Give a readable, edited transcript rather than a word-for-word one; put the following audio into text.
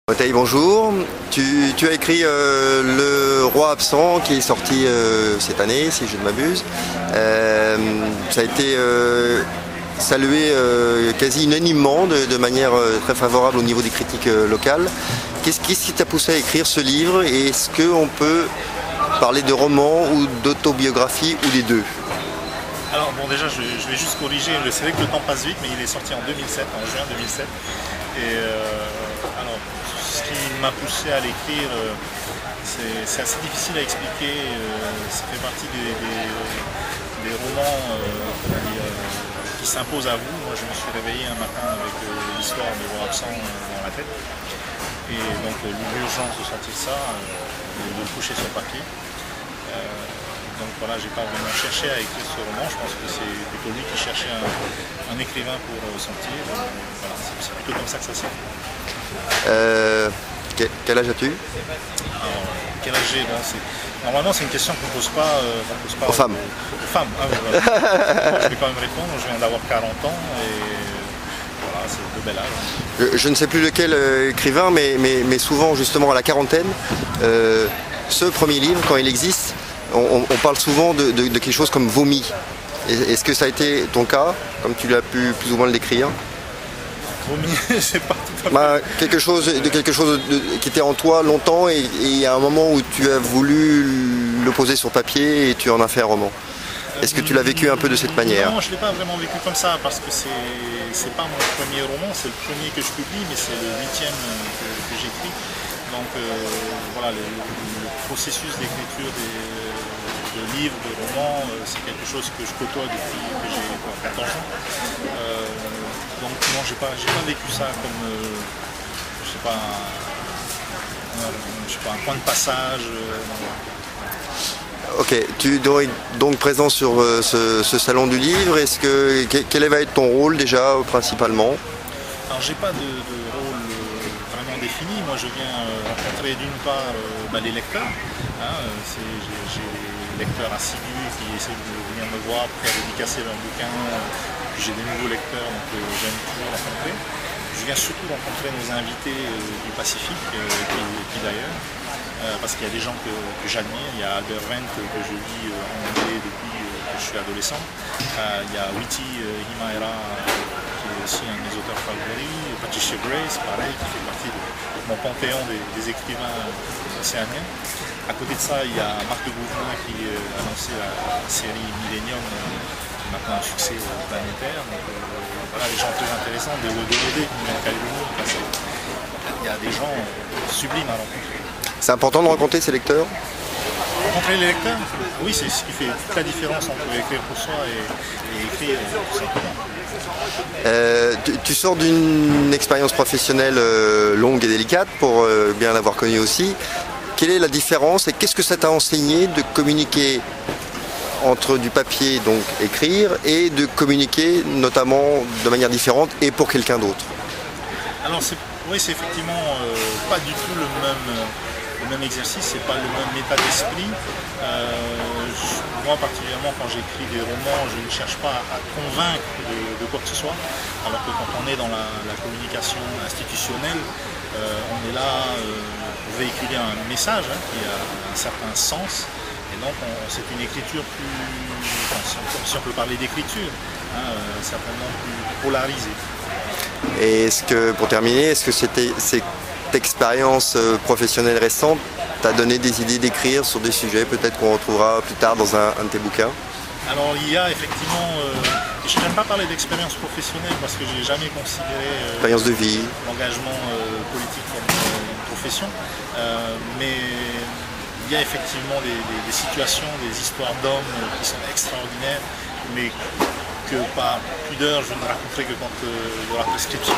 Bataille, bonjour. Tu as écrit Le Roi absent qui est sorti cette année, si je ne m'abuse. Ça a été salué quasi unanimement de manière très favorable au niveau des critiques locales. Qu'est-ce qui t'a poussé à écrire ce livre et est-ce qu'on peut parler de roman ou d'autobiographie ou les deux? Alors bon, déjà je vais juste corriger, c'est vrai que le temps passe vite, mais il est sorti en 2007, en juin 2007. Et alors, ce qui m'a poussé à l'écrire, c'est assez difficile à expliquer. Ça fait partie des romans qui s'imposent à vous. Moi je me suis réveillé un matin avec l'histoire de Roi absent dans la tête. Et donc l'urgence de sortir ça, de le coucher sur papier. Donc voilà, j'ai pas vraiment cherché à écrire ce roman, je pense que c'est plutôt lui qui cherchait un écrivain pour sortir. Voilà, c'est plutôt comme ça que ça s'est fait. Quel âge as-tu? Quel âge j'ai? Normalement c'est une question qu'on ne pose pas, aux femmes. Aux femmes, ah, voilà. Je vais quand même répondre, je viens d'avoir 40 ans et voilà, c'est de bel âge. Je ne sais plus lequel écrivain, mais souvent justement à la quarantaine, ce premier livre, quand il existe, on parle souvent de quelque chose comme vomi. Est-ce que ça a été ton cas, comme tu l'as pu plus ou moins le décrire? Vomi, c'est pas tout à fait. Quelque chose qui était en toi longtemps et il y a un moment où tu as voulu le poser sur papier et tu en as fait un roman. Est-ce que tu l'as vécu un peu de cette manière? Non, je ne l'ai pas vraiment vécu comme ça parce que c'est pas mon premier roman, c'est le premier que je publie, mais c'est le 8e que j'écris. Donc voilà, le processus d'écriture de livres, de romans, c'est quelque chose que je côtoie depuis que j'ai 14 ans. Donc non, j'ai pas vécu ça comme je sais pas, un point de passage. Ok, tu es donc présent sur ce salon du livre. Quel va être ton rôle déjà principalement? Alors j'ai pas de rôle vraiment défini. Moi je viens rencontrer d'une part les lecteurs. J'ai des lecteurs assidus qui essaient de venir me voir pour faire dédicacer leurs bouquins. J'ai des nouveaux lecteurs, donc j'aime toujours rencontrer. Je viens surtout rencontrer nos invités du Pacifique et puis d'ailleurs. Parce qu'il y a des gens que j'admire. Il y a Albert Wendt que je lis en anglais depuis que je suis adolescent. Il y a Witi Himaera qui est aussi un de mes auteurs favoris. Patricia Grace, pareil, qui fait partie de mon panthéon des écrivains océaniens. À côté de ça, il y a Marc de Gouvelin qui a lancé la série Millennium, qui est maintenant un succès planétaire. Donc voilà, des gens très intéressants, des Wodorode qui nous manquent à l'humour. Il y a des gens sublimes à rencontrer. C'est important de rencontrer ces lecteurs? Rencontrer les lecteurs? Oui, c'est ce qui fait toute la différence entre écrire pour soi et écrire tout simplement. Tu sors d'une expérience professionnelle longue et délicate, pour bien l'avoir connue aussi. Quelle est la différence et qu'est-ce que ça t'a enseigné de communiquer entre du papier, donc écrire, et de communiquer notamment de manière différente et pour quelqu'un d'autre? Alors oui, c'est effectivement pas du tout le même exercice, c'est pas le même état d'esprit. Moi particulièrement quand j'écris des romans, je ne cherche pas à convaincre de quoi que ce soit, alors que quand on est dans la communication institutionnelle, on est là pour véhiculer un message qui a un certain sens, et donc c'est une écriture plus, si on peut parler d'écriture, certainement plus polarisée. Et pour terminer, est-ce que cette expérience professionnelle récente t'a donné des idées d'écrire sur des sujets peut-être qu'on retrouvera plus tard dans un de tes bouquins? Alors il y a effectivement, je n'aime pas parler d'expérience professionnelle parce que je n'ai jamais considéré expérience de vie, l'engagement politique comme une profession, mais il y a effectivement des situations, des histoires d'hommes qui sont extraordinaires, mais que par pudeur je ne raconterai que quand il y aura prescription.